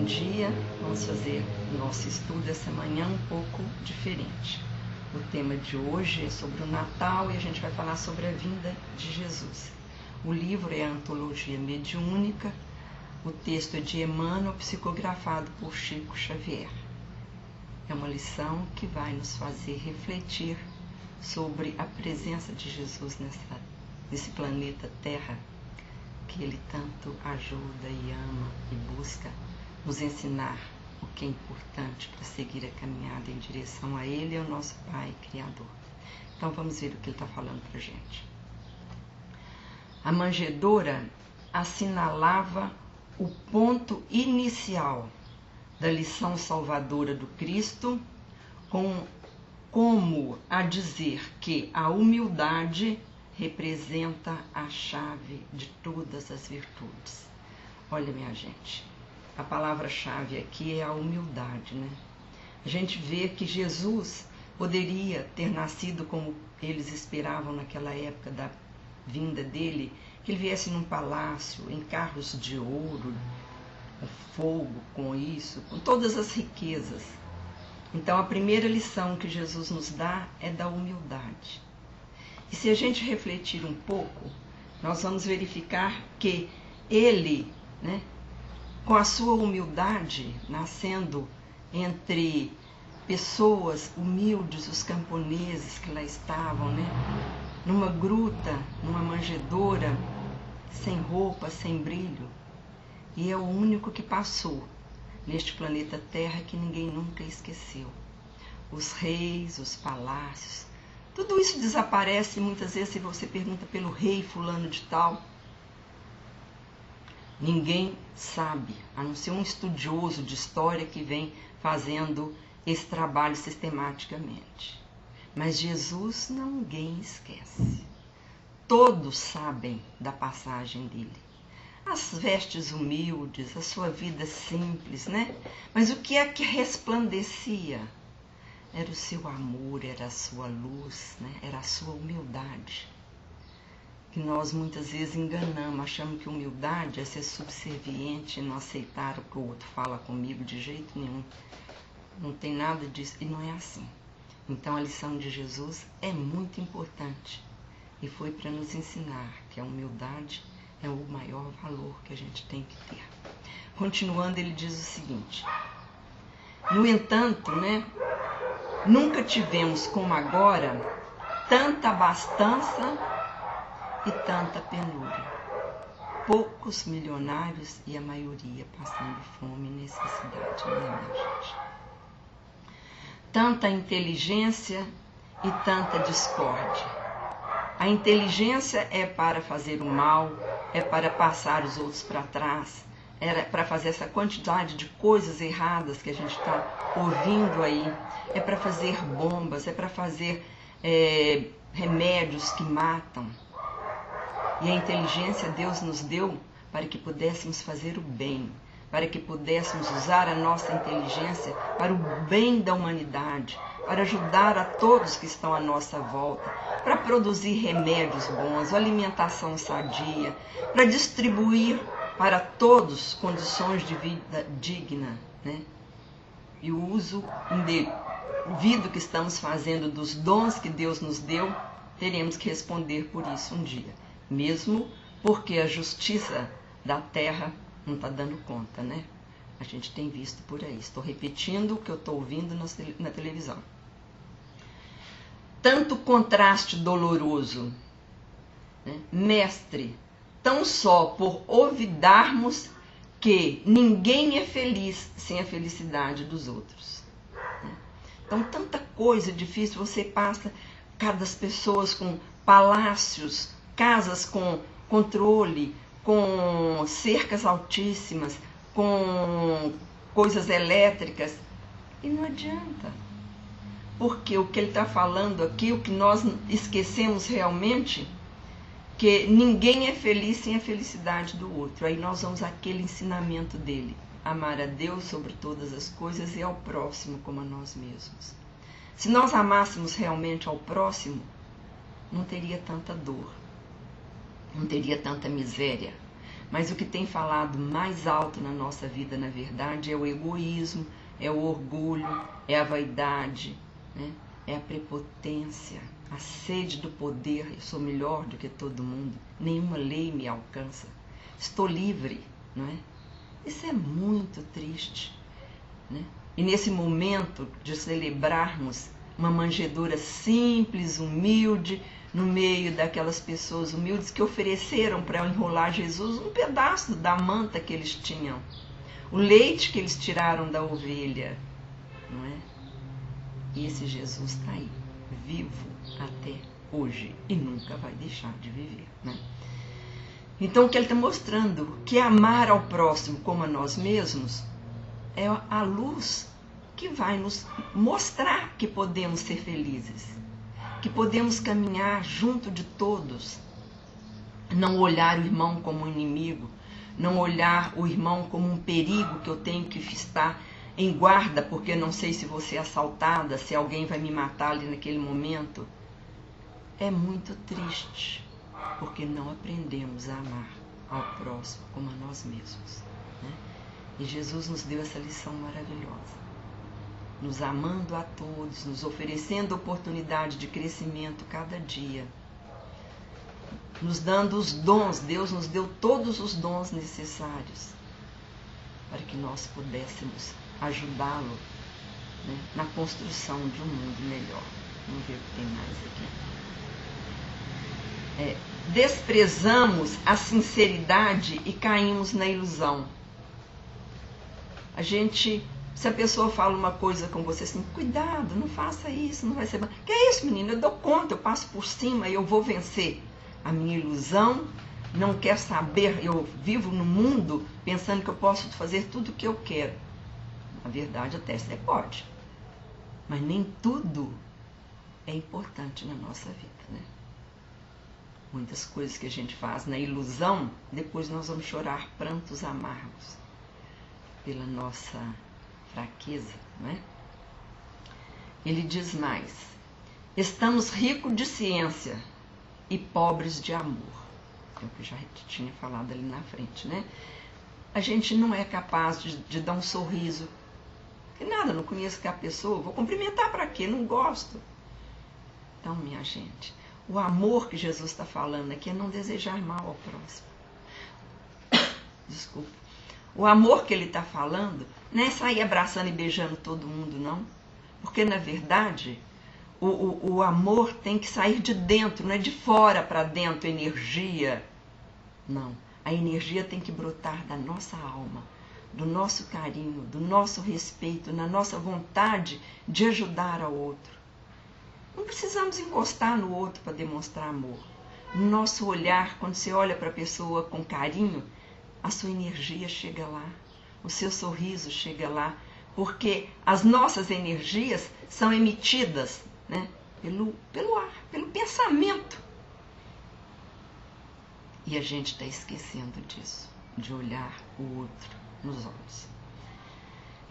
Bom dia, vamos fazer o nosso estudo essa manhã um pouco diferente. O tema de hoje é sobre o Natal e a gente vai falar sobre a vinda de Jesus. O livro é a Antologia Mediúnica, o texto é de Emmanuel, psicografado por Chico Xavier. É uma lição que vai nos fazer refletir sobre a presença de Jesus nesse planeta Terra, que Ele tanto ajuda e ama e busca nos ensinar o que é importante para seguir a caminhada em direção a Ele e ao nosso Pai Criador. Então vamos ver o que Ele está falando para a gente. A manjedoura assinalava o ponto inicial da lição salvadora do Cristo, como a dizer que a humildade representa a chave de todas as virtudes. Olha, minha gente, a palavra-chave aqui é a humildade, né? A gente vê que Jesus poderia ter nascido como eles esperavam naquela época da vinda dele, que ele viesse num palácio, em carros de ouro, com fogo, com isso, com todas as riquezas. Então a primeira lição que Jesus nos dá é da humildade. E se a gente refletir um pouco, nós vamos verificar que ele, com a sua humildade, nascendo entre pessoas humildes, os camponeses que lá estavam, numa gruta, numa manjedoura, sem roupa, sem brilho, e é o único que passou neste planeta Terra que ninguém nunca esqueceu. Os reis, os palácios, tudo isso desaparece muitas vezes se você pergunta pelo rei fulano de tal. Ninguém sabe, a não ser um estudioso de história que vem fazendo esse trabalho sistematicamente. Mas Jesus ninguém esquece. Todos sabem da passagem dele. As vestes humildes, a sua vida simples, Mas o que é que resplandecia? Era o seu amor, era a sua luz, era a sua humildade. Que nós muitas vezes enganamos, achamos que humildade é ser subserviente, não aceitar o que o outro fala comigo de jeito nenhum. Não tem nada disso, e não é assim. Então a lição de Jesus é muito importante. E foi para nos ensinar que a humildade é o maior valor que a gente tem que ter. Continuando, ele diz o seguinte: no entanto, nunca tivemos como agora tanta abastança e tanta penúria. Poucos milionários e a maioria passando fome e necessidade, minha gente? Tanta inteligência e tanta discórdia. A inteligência é para fazer o mal, é para passar os outros para trás, é para fazer essa quantidade de coisas erradas que a gente está ouvindo aí, é para fazer bombas, é para fazer remédios que matam. E a inteligência Deus nos deu para que pudéssemos fazer o bem, para que pudéssemos usar a nossa inteligência para o bem da humanidade, para ajudar a todos que estão à nossa volta, para produzir remédios bons, alimentação sadia, para distribuir para todos condições de vida digna, E o uso indevido que estamos fazendo dos dons que Deus nos deu, teremos que responder por isso um dia. Mesmo porque a justiça da terra não está dando conta, A gente tem visto por aí. Estou repetindo o que eu estou ouvindo na televisão. Tanto contraste doloroso, Mestre, tão só por olvidarmos que ninguém é feliz sem a felicidade dos outros. Então, tanta coisa difícil, você passa cada pessoas com palácios, casas com controle, com cercas altíssimas, com coisas elétricas, e não adianta. Porque o que ele está falando aqui, o que nós esquecemos realmente, que ninguém é feliz sem a felicidade do outro. Aí nós vamos àquele ensinamento dele: amar a Deus sobre todas as coisas e ao próximo como a nós mesmos. Se nós amássemos realmente ao próximo, não teria tanta dor, não teria tanta miséria, Mas o que tem falado mais alto na nossa vida, na verdade, é o egoísmo, é o orgulho, é a vaidade, né? É a prepotência, a sede do poder. Eu sou melhor do que todo mundo, nenhuma lei me alcança, estou livre, não é? Isso é muito triste, né? E nesse momento de celebrarmos uma manjedoura simples, humilde, no meio daquelas pessoas humildes que ofereceram para enrolar Jesus um pedaço da manta que eles tinham, o leite que eles tiraram da ovelha, não é? E esse Jesus está aí, vivo até hoje e nunca vai deixar de viver, né? Então o que ele está mostrando, que amar ao próximo como a nós mesmos é a luz que vai nos mostrar que podemos ser felizes, que podemos caminhar junto de todos, não olhar o irmão como um inimigo, não olhar o irmão como um perigo que eu tenho que estar em guarda porque não sei se vou ser assaltada, se alguém vai me matar ali naquele momento. É muito triste, porque não aprendemos a amar ao próximo como a nós mesmos, né? E Jesus nos deu essa lição maravilhosa, nos amando a todos, nos oferecendo oportunidade de crescimento cada dia, nos dando os dons. Deus nos deu todos os dons necessários para que nós pudéssemos ajudá-lo, né, na construção de um mundo melhor. Vamos ver o que tem mais aqui. Desprezamos a sinceridade e caímos na ilusão. Se a pessoa fala uma coisa com você assim, cuidado, não faça isso, não vai ser bom. Que é isso, menino? Eu dou conta, eu passo por cima e eu vou vencer. A minha ilusão não quer saber, eu vivo no mundo pensando que eu posso fazer tudo o que eu quero. Na verdade, até você pode, mas nem tudo é importante na nossa vida, né? Muitas coisas que a gente faz na ilusão, depois nós vamos chorar prantos amargos pela nossa fraqueza, não é? Ele diz mais: estamos ricos de ciência e pobres de amor. É o que eu já tinha falado ali na frente, né? A gente não é capaz de dar um sorriso. Que nada, não conheço aquela pessoa, vou cumprimentar para quê? Não gosto. Então, minha gente, o amor que Jesus está falando aqui é não desejar mal ao próximo. Desculpa. O amor que ele está falando não é sair abraçando e beijando todo mundo, não. Porque, na verdade, o amor tem que sair de dentro, não é de fora para dentro, energia. Não. A energia tem que brotar da nossa alma, do nosso carinho, do nosso respeito, na nossa vontade de ajudar ao outro. Não precisamos encostar no outro para demonstrar amor. No nosso olhar, quando você olha para a pessoa com carinho, a sua energia chega lá, o seu sorriso chega lá, porque as nossas energias são emitidas, né, pelo ar, pelo pensamento. E a gente está esquecendo disso, de olhar o outro nos olhos.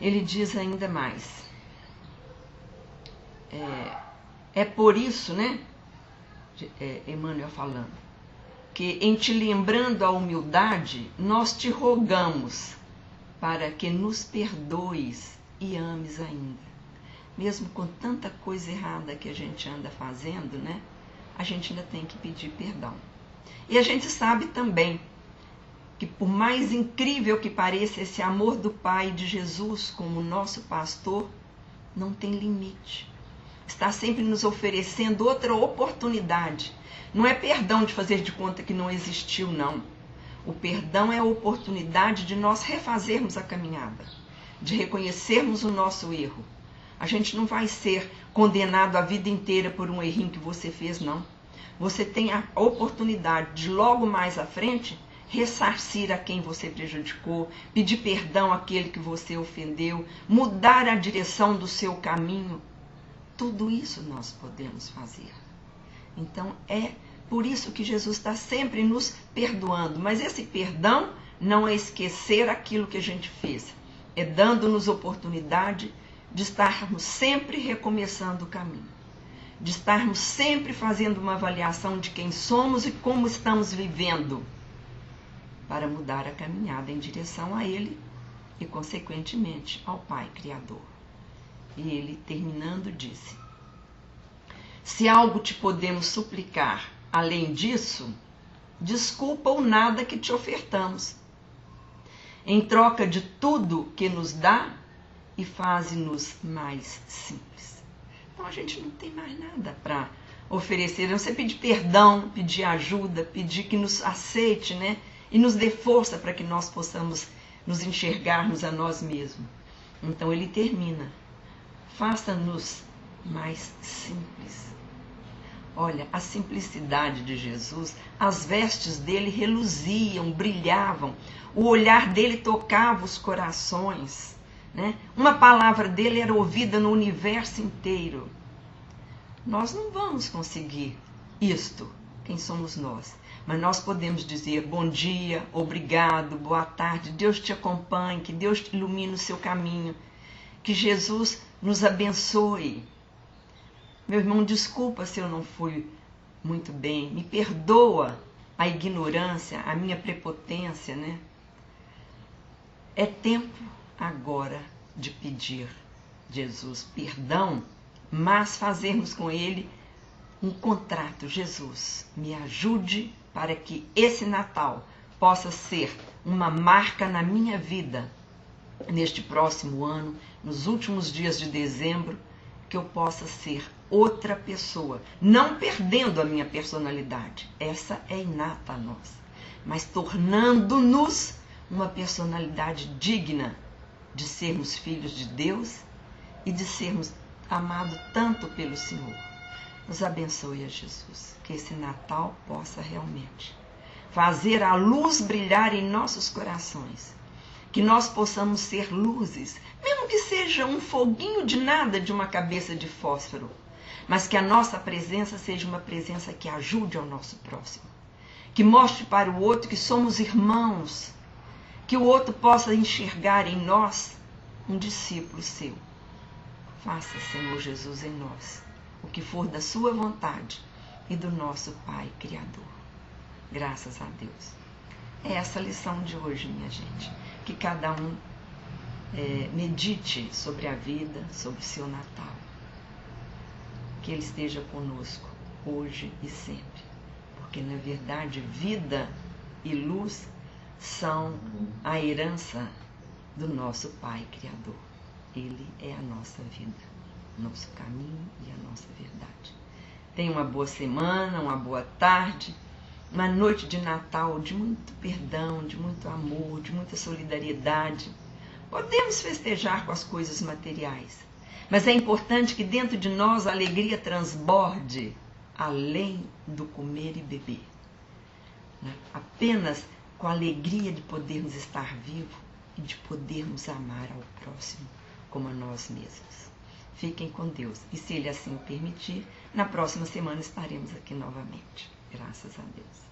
Ele diz ainda mais, é por isso, né, Emmanuel falando, que em te lembrando a humildade, nós te rogamos para que nos perdoes e ames ainda. Mesmo com tanta coisa errada que a gente anda fazendo, né, a gente ainda tem que pedir perdão. E a gente sabe também que, por mais incrível que pareça, esse amor do Pai de Jesus como nosso pastor não tem limite. Está sempre nos oferecendo outra oportunidade. Não é perdão de fazer de conta que não existiu, não. O perdão é a oportunidade de nós refazermos a caminhada, de reconhecermos o nosso erro. A gente não vai ser condenado a vida inteira por um errinho que você fez, não. Você tem a oportunidade de, logo mais à frente, ressarcir a quem você prejudicou, pedir perdão àquele que você ofendeu, mudar a direção do seu caminho. Tudo isso nós podemos fazer. Então, é por isso que Jesus está sempre nos perdoando. Mas esse perdão não é esquecer aquilo que a gente fez. É dando-nos oportunidade de estarmos sempre recomeçando o caminho. De estarmos sempre fazendo uma avaliação de quem somos e como estamos vivendo. para mudar a caminhada em direção a Ele e, consequentemente, ao Pai Criador. E ele, terminando, disse: se algo te podemos suplicar além disso, desculpa o nada que te ofertamos. Em troca de tudo que nos dá, e faze-nos mais simples. Então a gente não tem mais nada para oferecer. Você pedir perdão, pedir ajuda, pedir que nos aceite, né? E nos dê força para que nós possamos nos enxergarmos a nós mesmos. Então ele termina: faça-nos mais simples. Olha, a simplicidade de Jesus, as vestes dele reluziam, brilhavam, o olhar dele tocava os corações, né? Uma palavra dele era ouvida no universo inteiro. Nós não vamos conseguir isto, quem somos nós? Mas nós podemos dizer bom dia, obrigado, boa tarde, Deus te acompanhe, que Deus ilumine o seu caminho, que Jesus nos abençoe. Meu irmão, desculpa se eu não fui muito bem, me perdoa a ignorância, a minha prepotência, né? É tempo agora de pedir Jesus perdão, mas fazermos com Ele um contrato. Jesus, me ajude para que esse Natal possa ser uma marca na minha vida, neste próximo ano, nos últimos dias de dezembro, que eu possa ser outra pessoa, não perdendo a minha personalidade, essa é inata a nós, mas tornando-nos uma personalidade digna de sermos filhos de Deus e de sermos amados tanto pelo Senhor. Nos abençoe a Jesus, que esse Natal possa realmente fazer a luz brilhar em nossos corações, que nós possamos ser luzes, mesmo que seja um foguinho de nada de uma cabeça de fósforo, mas que a nossa presença seja uma presença que ajude ao nosso próximo, que mostre para o outro que somos irmãos, que o outro possa enxergar em nós um discípulo seu. Faça, Senhor Jesus, em nós o que for da sua vontade e do nosso Pai Criador. Graças a Deus. É essa a lição de hoje, minha gente. Que cada um medite sobre a vida, sobre o seu Natal. Que Ele esteja conosco hoje e sempre. Porque, na verdade, vida e luz são a herança do nosso Pai Criador. Ele é a nossa vida, nosso caminho e a nossa verdade. Tenha uma boa semana, uma boa tarde, uma noite de Natal de muito perdão, de muito amor, de muita solidariedade. Podemos festejar com as coisas materiais, mas é importante que dentro de nós a alegria transborde além do comer e beber, né? Apenas com a alegria de podermos estar vivos e de podermos amar ao próximo como a nós mesmos. Fiquem com Deus e, se Ele assim o permitir, na próxima semana estaremos aqui novamente. Graças a Deus.